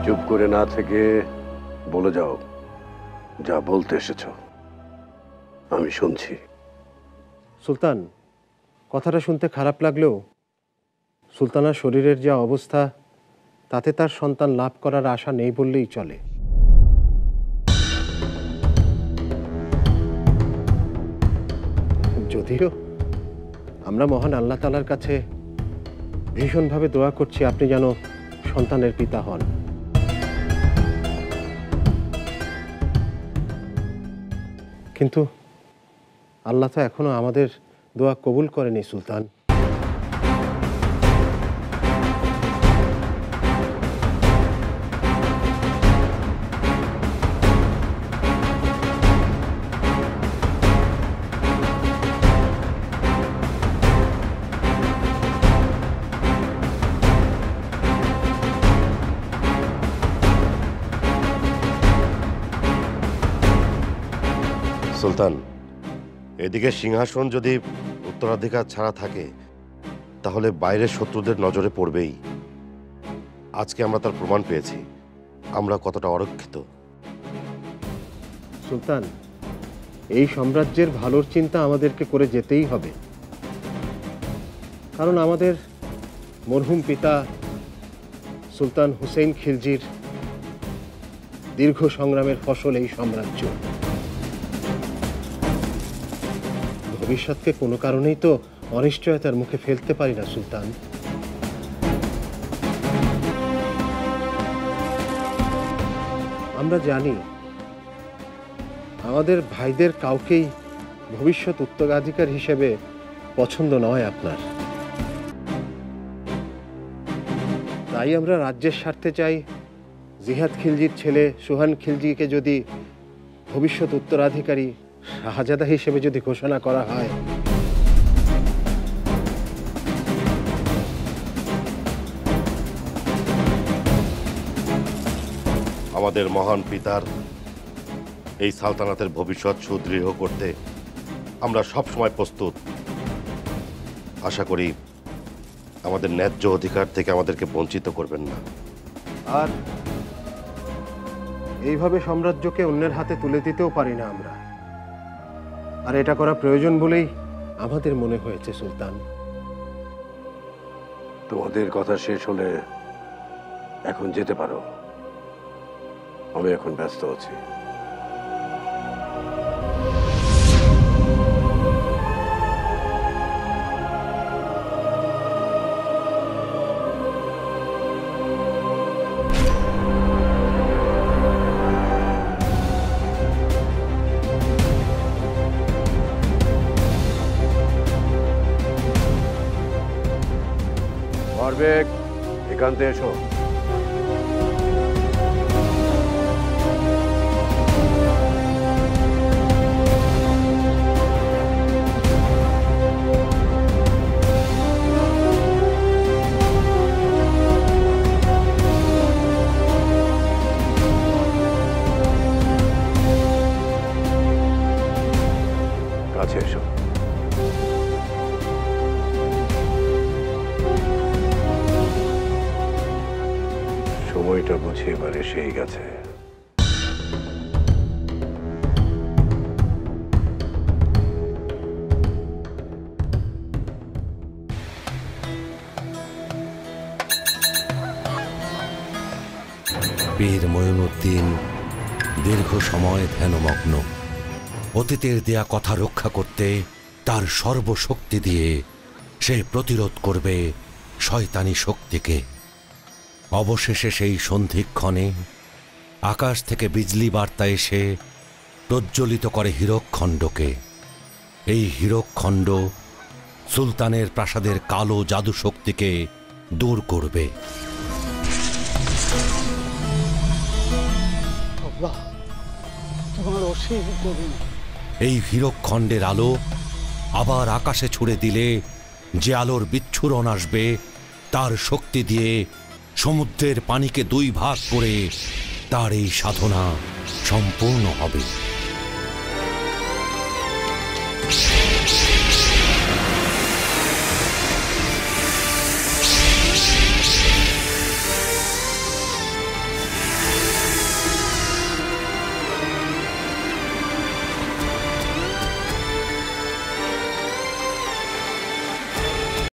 চুপ করে না থেকে বলে যাও যা বলতে এসেছো, আমি শুনছি। সুলতান, কথাটা শুনতে খারাপ লাগলেও সুলতানার শরীরের যা অবস্থা তাতে তার সন্তান লাভ করার আশা নেই বললেই চলে। যদিও আমরা মহান আল্লাহ তাআলার কাছে ভীষণভাবে দোয়া করছি আপনি যেন সন্তানের পিতা হন। কিন্তু আল্লাহ তো এখনো আমাদের দোয়া কবুল করেনি সুলতান। সুলতান, এদিকে সিংহাসন যদি উত্তরাধিকার ছাড়া থাকে তাহলে বাইরের শত্রুদের নজরে পড়বেই। আজকে আমরা তার প্রমাণ পেয়েছি আমরা কতটা অরক্ষিত। সুলতান, এই সাম্রাজ্যের ভালোর চিন্তা আমাদেরকে করে যেতেই হবে, কারণ আমাদের মরহুম পিতা সুলতান হুসেইন খিলজির দীর্ঘ সংগ্রামের ফসল এই সাম্রাজ্য। ভবিষ্যৎকে কোনো কারণেই তো অনিশ্চয়তার মুখে ফেলতে পারি না সুলতান। আমরা জানি আমাদের ভাইদের কাউকেই ভবিষ্যৎ উত্তরাধিকার হিসেবে পছন্দ নয় আপনার। তাই আমরা রাজ্যের স্বার্থে চাই জিহাদ খিলজির ছেলে সুহান খিলজিকে যদি ভবিষ্যৎ উত্তরাধিকারী শাহজাদা হিসেবে যদি ঘোষণা করা হয়, আমাদের মহান পিতার এই সালতানাতের ভবিষ্যৎ সুদৃঢ় করতে আমরা সব সময় প্রস্তুত। আশা করি আমাদের ন্যায্য অধিকার থেকে আমাদেরকে বঞ্চিত করবেন না। আর এইভাবে সাম্রাজ্যকে অন্যের হাতে তুলে দিতেও পারি না আমরা। আর এটা করা প্রয়োজন বলেই আমাদের মনে হয়েছে সুলতান। তোমাদের কথা শেষ হলে এখন যেতে পারো, আমি এখন ব্যস্ত আছি। পারবেক, এখানতে এসো। কাছে এসো। সময়টা বুঝে এবার এসেই গেছে। পীর মঈনুদ্দিন দীর্ঘ সময় ধ্যানমগ্ন। অতীতের দেয়া কথা রক্ষা করতে তার সর্বশক্তি দিয়ে সে প্রতিরোধ করবে শয়তানি শক্তিকে। অবশেষে সেই সন্ধিক্ষণে আকাশ থেকে বিজলি বার্তা এসে প্রজ্বলিত করে হীরকখণ্ডকে। এই হীরকখণ্ড সুলতানের প্রাসাদের কালো জাদু শক্তিকে দূর করবে। এই হীরকখণ্ডের আলো আবার আকাশে ছুড়ে দিলে যে আলোর বিচ্ছুরণ আসবে তার শক্তি দিয়ে সমুদ্রের পানিকে দুই ভাগ করে তার এই সাধনা সম্পূর্ণ হবে।